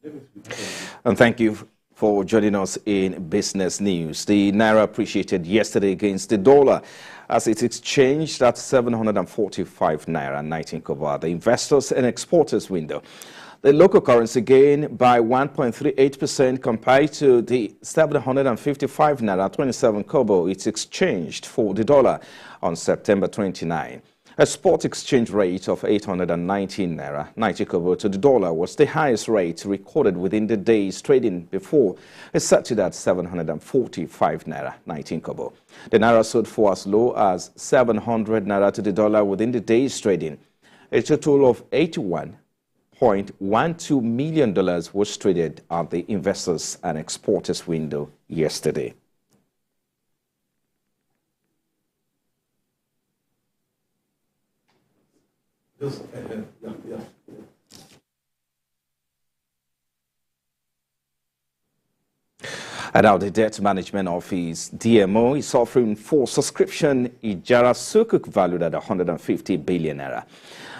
And thank you for joining us in Business News. The Naira appreciated yesterday against the dollar as it exchanged at 745 Naira 19 kobo at the investors and exporters window. The local currency gained by 1.38% compared to the 755 Naira 27 kobo it exchanged for the dollar on September 29. A spot exchange rate of 819 Naira 90 kobo to the dollar was the highest rate recorded within the day's trading before it settled at 745 Naira 19 kobo. The Naira sold for as low as 700 Naira to the dollar within the day's trading. A total of $81.12 million was traded at the investors and exporters window yesterday. And now the Debt Management Office, DMO, is offering for subscription Ijara Sukuk valued at 150 billion naira.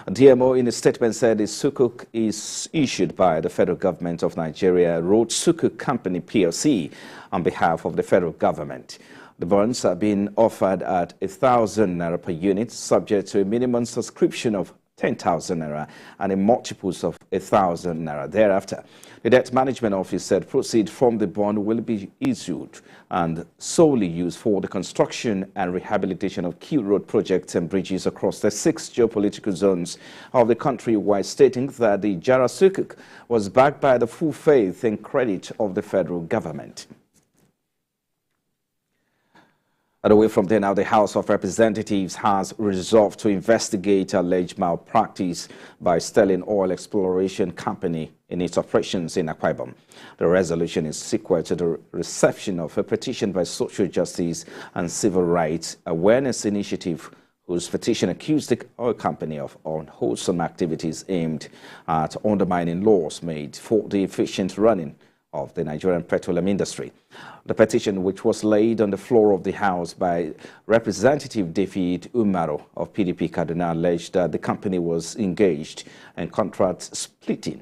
DMO in a statement said the Sukuk is issued by the federal government of Nigeria Road Sukuk Company PLC on behalf of the federal government. The bonds are being offered at 1,000 naira per unit, subject to a minimum subscription of 10,000 naira and in multiples of 1,000 naira thereafter. The Debt Management Office said proceeds from the bond will be issued and solely used for the construction and rehabilitation of key road projects and bridges across the 6 geopolitical zones of the country, while stating that the Ijara Sukuk was backed by the full faith and credit of the federal government. And away from there now, the House of Representatives has resolved to investigate alleged malpractice by Sterling Oil Exploration Company in its operations in Akwa Ibom. The resolution is sequel to the reception of a petition by Social Justice and Civil Rights Awareness Initiative, whose petition accused the oil company of unwholesome activities aimed at undermining laws made for the efficient running of the Nigerian petroleum industry. The petition, which was laid on the floor of the House by Representative David Umaro of PDP Kaduna, alleged that the company was engaged in contract splitting,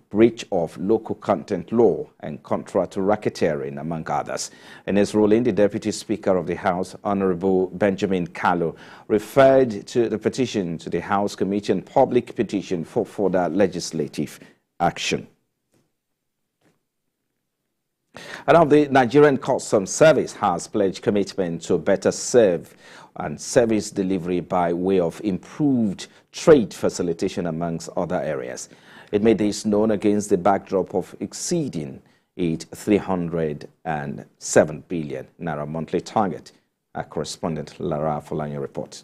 breach of local content law, and contract racketeering, among others. In his ruling, the Deputy Speaker of the House, Honorable Benjamin Kalu, referred to the petition to the House Committee on Public Petition for further legislative action. And now the Nigerian Customs Service has pledged commitment to better serve and service delivery by way of improved trade facilitation amongst other areas. It made this known against the backdrop of exceeding its 307 billion naira monthly target. Our correspondent Lara Folanya reports.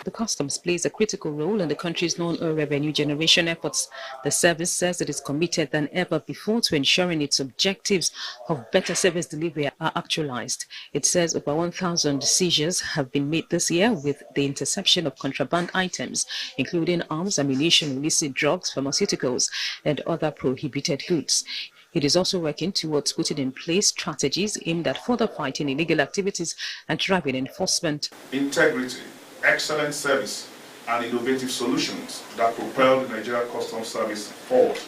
The customs plays a critical role in the country's non-oil revenue generation efforts. The service says it is committed than ever before to ensuring its objectives of better service delivery are actualized. It says over 1,000 seizures have been made this year, with the interception of contraband items, including arms, ammunition, illicit drugs, pharmaceuticals, and other prohibited goods. It is also working towards putting in place strategies aimed at further fighting illegal activities and driving enforcement. Integrity, excellent service, and innovative solutions that propel the Nigerian Customs Service forward.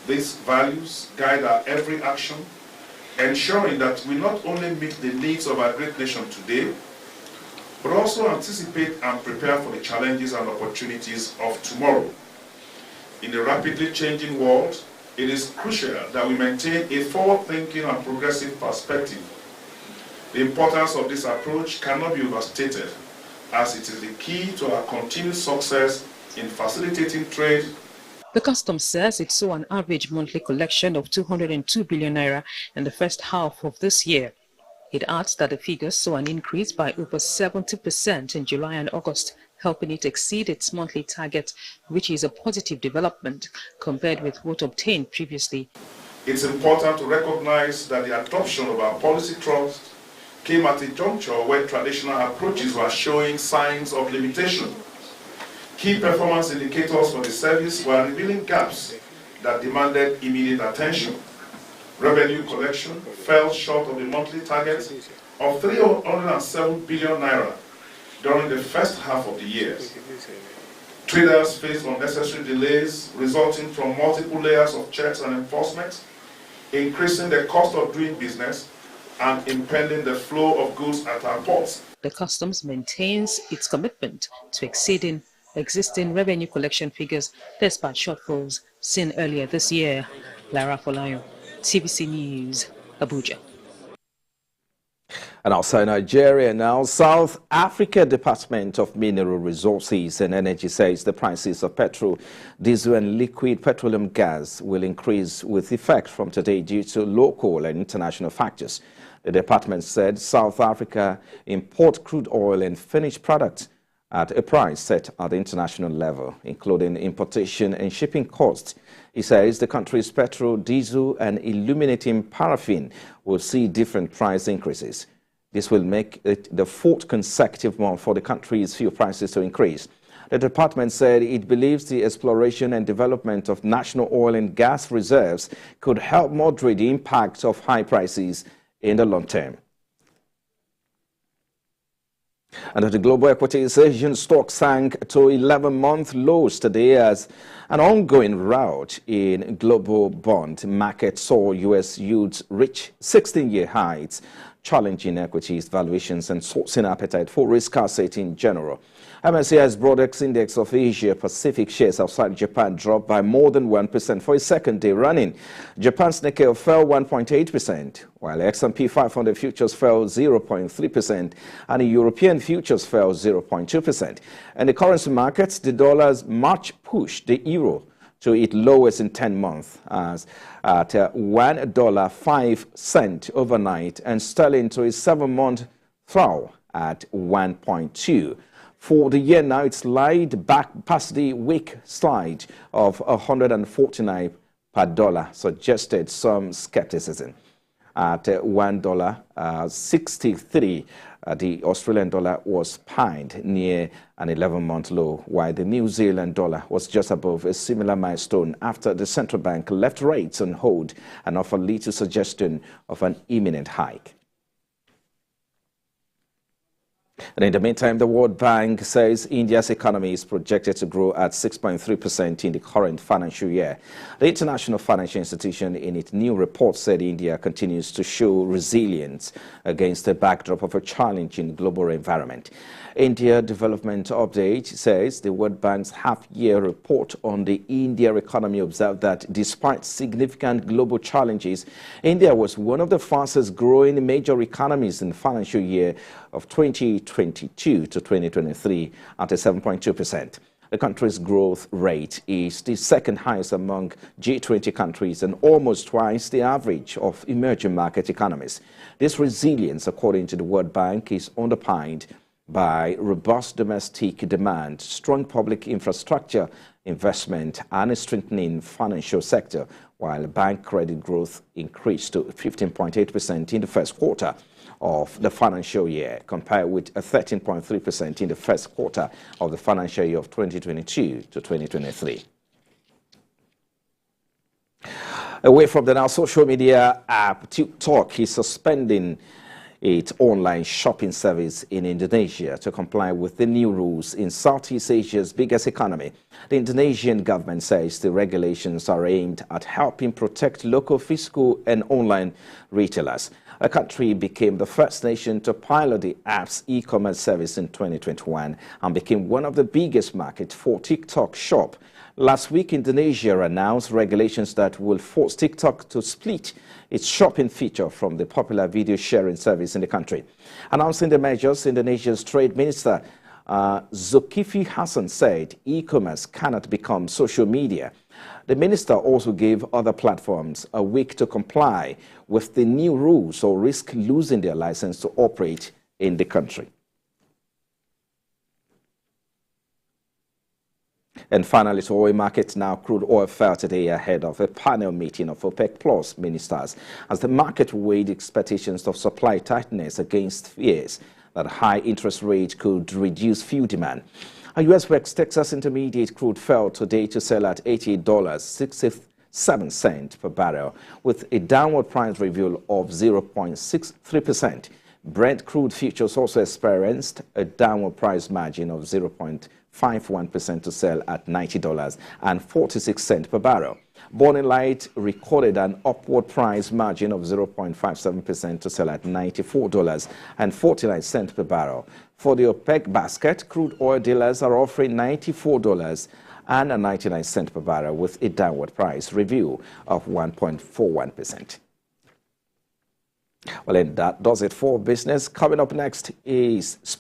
These values guide our every action, ensuring that we not only meet the needs of our great nation today, but also anticipate and prepare for the challenges and opportunities of tomorrow. In a rapidly changing world, it is crucial that we maintain a forward-thinking and progressive perspective. The importance of this approach cannot be overstated, as it is the key to our continued success in facilitating trade. The customs says it saw an average monthly collection of 202 billion naira in the first half of this year. It adds that the figures saw an increase by over 70% in July and August, helping it exceed its monthly target, which is a positive development compared with what obtained previously. It's important to recognize that the adoption of our policy trust came at a juncture where traditional approaches were showing signs of limitation. Key performance indicators for the service were revealing gaps that demanded immediate attention. Revenue collection fell short of the monthly target of 307 billion naira during the first half of the year. Traders face unnecessary delays resulting from multiple layers of checks and enforcement, increasing the cost of doing business and impeding the flow of goods at our ports. The customs maintains its commitment to exceeding existing revenue collection figures despite shortfalls seen earlier this year. Lara Folayo, TVC News, Abuja. And outside Nigeria now, South Africa Department of Mineral Resources and Energy says the prices of petrol, diesel and liquid petroleum gas will increase with effect from today due to local and international factors. The department said South Africa import crude oil and finished products at a price set at the international level, including importation and shipping costs. He says the country's petrol, diesel and illuminating paraffin will see different price increases. This will make it the fourth consecutive month for the country's fuel prices to increase. The department said it believes the exploration and development of national oil and gas reserves could help moderate the impact of high prices in the long term. And the global equities, Asian stocks sank to 11-month lows today as an ongoing rout in global bond markets saw U.S. yields reach 16-year highs, challenging equities valuations and sourcing appetite for risk assets in general. MSCI's Broadex Index of Asia Pacific shares outside Japan dropped by more than 1% for a second day running. Japan's Nikkei fell 1.8%, while S&P 500 futures fell 0.3% and the European futures fell 0.2%. In the currency markets, the dollar's March pushed the euro to its lowest in 10 months as at $1.05 overnight, and sterling to its 7-month thaw at 1.2. For the year now, it slid back past the weak slide of 149 per dollar, suggested some skepticism. At $1.63, the Australian dollar was pinned near an 11-month low, while the New Zealand dollar was just above a similar milestone after the central bank left rates on hold and offered little suggestion of an imminent hike. And in the meantime, the World Bank says India's economy is projected to grow at 6.3% in the current financial year. The International Financial Institution, in its new report, said India continues to show resilience against the backdrop of a challenging global environment. India Development Update says the World Bank's half-year report on the India economy observed that despite significant global challenges, India was one of the fastest growing major economies in the financial year of 2022 to 2023 at a 7.2%. The country's growth rate is the second highest among G20 countries and almost twice the average of emerging market economies. This resilience, according to the World Bank, is underpinned by robust domestic demand, strong public infrastructure investment, and a strengthening financial sector, while bank credit growth increased to 15.8% in the first quarter of the financial year, compared with 13.3% in the first quarter of the financial year of 2022 to 2023. Away from the now social media app, TikTok is suspending its online shopping service in Indonesia to comply with the new rules in Southeast Asia's biggest economy. The Indonesian government says the regulations are aimed at helping protect local fiscal and online retailers. The country became the first nation to pilot the app's e-commerce service in 2021 and became one of the biggest markets for TikTok Shop. Last week, Indonesia announced regulations that will force TikTok to split its shopping feature from the popular video sharing service in the country. Announcing the measures, Indonesia's Trade Minister Zulkifli Hasan said e-commerce cannot become social media. The minister also gave other platforms a week to comply with the new rules or risk losing their license to operate in the country. And finally, to oil markets now, crude oil fell today ahead of a panel meeting of OPEC Plus ministers as the market weighed expectations of supply tightness against fears that high interest rates could reduce fuel demand. A U.S. West Texas Intermediate crude fell today to sell at $88.67 per barrel, with a downward price review of 0.63%. Brent crude futures also experienced a downward price margin of 0.5%. 0.51% to sell at $90.46 per barrel. Burning Light recorded an upward price margin of 0.57% to sell at $94.49 per barrel. For the OPEC basket, crude oil dealers are offering $94.99 per barrel with a downward price review of 1.41%. Well, and that does it for business. Coming up next is